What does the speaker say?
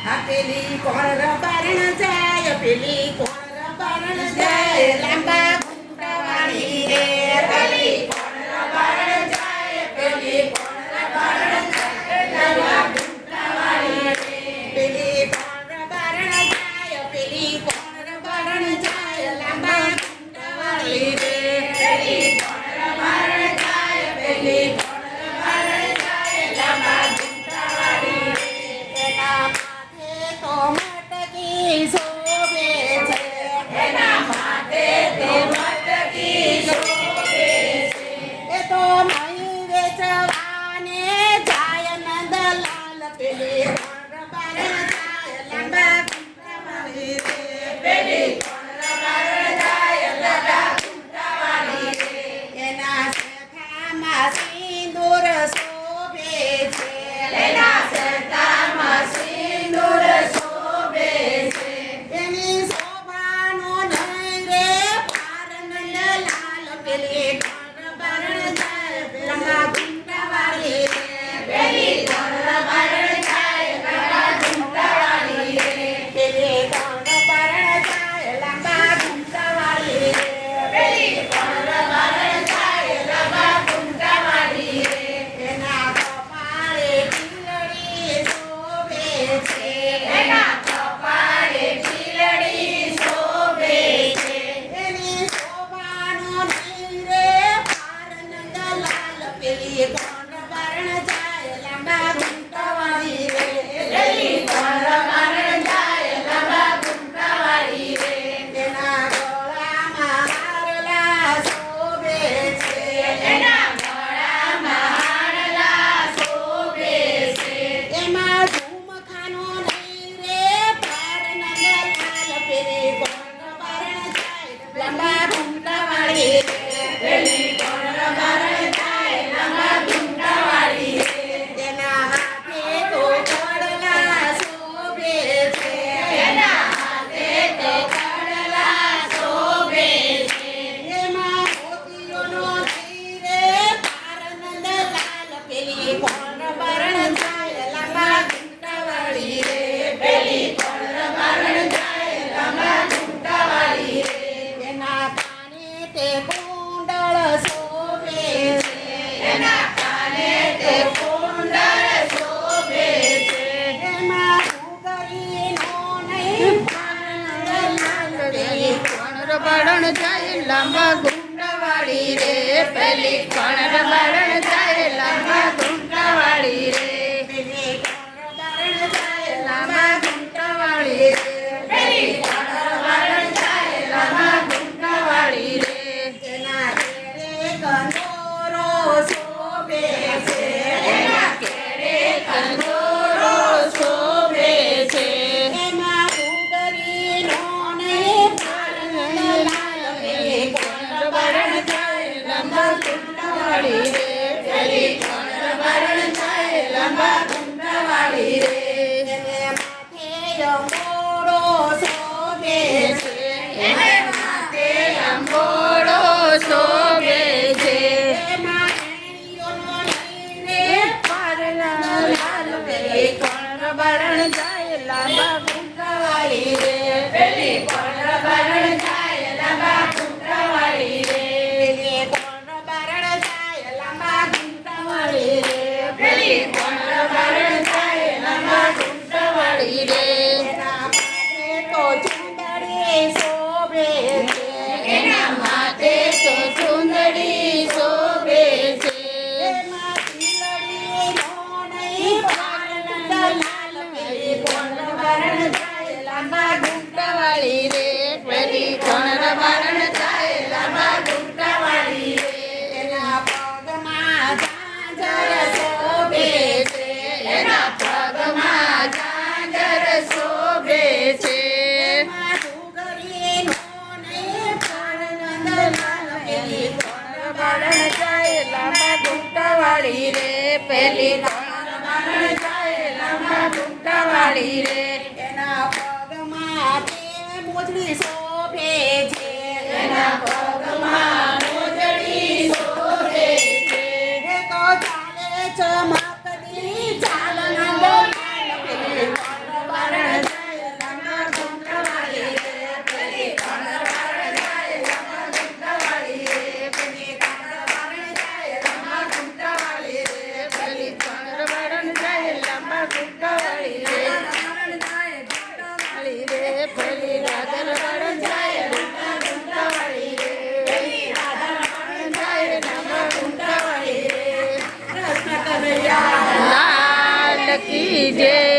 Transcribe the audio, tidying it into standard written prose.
પેલી કોણ રબારણ જાય પેલી કોણ રબારણ જાય લાંબા ઘૂંટાવાળી રે પેલી કોણ રબારણ જાય પેલી કોણ રબારણ જાય લાંબા ઘૂંટાવાળી રે પેલી કોણ રબારણ જાય પેલી કોણ રબારણ જાય લાંબા ઘૂંટાવાળી રે પેલી કોણ રબારણ જાય પેલી કોણ રબારણ જાય લાંબા ઘૂંટાવાળી રે એના મટકી શોભે છે એના માથે તે મટકી શોભે છે એ તો મહી વેચવાને જાય નંદલાલ પેલી કોણ રબારણ જાય લાંબા ઘૂંટાવાળી રે પેલી કોણ રબારણ જાય લાંબા ઘૂંટાવાળી રે એના શેઠામાં સિંદૂર શોભે છે એના શેઠામાં સિંદૂર શોભે છે એની શોભાનો નહીં રે પાર નંદલાલ પેલી કોણ રબારણ જાય લાંબા ઘૂંટાવાળી રે પેલી કોણ રબારણ જાય લાંબા ઘૂંટાવાળી રે પેલી કોણ રબારણ જાય લાંબા ઘૂંટાવાળી રે પેલી કોણ રબારણ જાય લાંબા ઘૂંટાવાળી રે એના કપાળે ટીલડી શોભે છે એના કપાળે ટીલડી શોભે છે એની શોભાનો નહીં રે પાર નંદલાલ પેલી કોણ રબારણ જાય લાંબા ઘૂંટાવાળી રે પેલી કોણ રબારણ જાય લાંબા ઘૂંટાવાળી રે એના ગળામાં હારલા શોભે છે એના ગળામાં હારલા શોભે છે એમાં ઝુમખાનો નહીં રે પાર નંદલાલ પેલી કોણ રબારણ જાય લાંબા ઘૂંટાવાળી રે પેલી કોણ રબારણ જાય લાંબા ઘૂંટાવાળી રે એના હાથે તો કડલા શોભે છે એના હાથે તો કડલા શોભે છે એમાં મોતીઓનો નહીં રે પાર નંદલાલ પેલી કોણ રબારણ જાય લાંબા ઘૂંટાવાળી રે પેલી કોણ રબારણ જાય લાંબા ઘૂંટાવાળી રે એના કાને તે કુંડળ શોભે છે એના કાને તે કુંડળ શોભે છે એમાં સુગરીનો નહીં પાર નંદલાલ પેલી કોણ રબારણ જાય લાંબા ઘૂંટાવાળી રે પેલી કોણ રબારણ જાય લાંબા ઘૂંટાવાળી રે પેલી કોણ રબારણ જાય લાંબા ઘૂંટાવાળી રે પેલી કોણ રબારણ જાય લાંબા ઘૂંટાવાળી રે એના કેરે કંદોરો શોભે છે એના કેરે કંદોરો શોભે છે એમાં સુગરીનો નહીં પાર નંદલાલ પેલી કોણ રબારણ જાય લાંબા ઘૂંટાવાળી રે પેલી કોણ રબારણ જાય લાંબા ઘૂંટાવાળી રે એને માથે અંબોડો શોભે છે એને માથે અંબોડો શોભે છે એમાં એણીઓનો નહીં રે પાર નંદલાલ પેલી કોણ રબારણ જાય લાંબા ઘૂંટાવાળી રે પેલી કોણ રબારણ જાય લાંબા ઘૂંટાવાળી રે પેલી કોણ રબારણ જાય લાંબા ઘૂંટાવાળી રે પેલી કોણ રબારણ જાય લાંબા ઘૂંટાવાળી રે એના માથે તો ચુંદડી શોભે છે એના માથે તો ચુંદડી શોભે છે એમાં ટીલડીનો નહીં પાર નંદલાલ પેલી કોણ રબારણ જાય લાંબા ઘૂંટાવાળી રે પેલી કોણ રબારણ જાય લાંબા ઘૂંટાવાળી રે એના પગમાં ઝાંઝર શોભે છે એના પગમાં ઝાંઝર શોભે છે એમાં સુગરીનો નહીં પાર નંદલાલ પેલી કોણ રબારણ જાય લાંબા ઘૂંટાવાળી રે પેલી કોણ રબારણ જાય લાંબા ઘૂંટાવાળી રે એના પગમાં તે મોજડી શોભે છે એના પગમાં મોજડી શોભે છે એ તો ચાલે ચમકતી ચાલ નંદલાલ પેલી કોણ રબારણ કી જય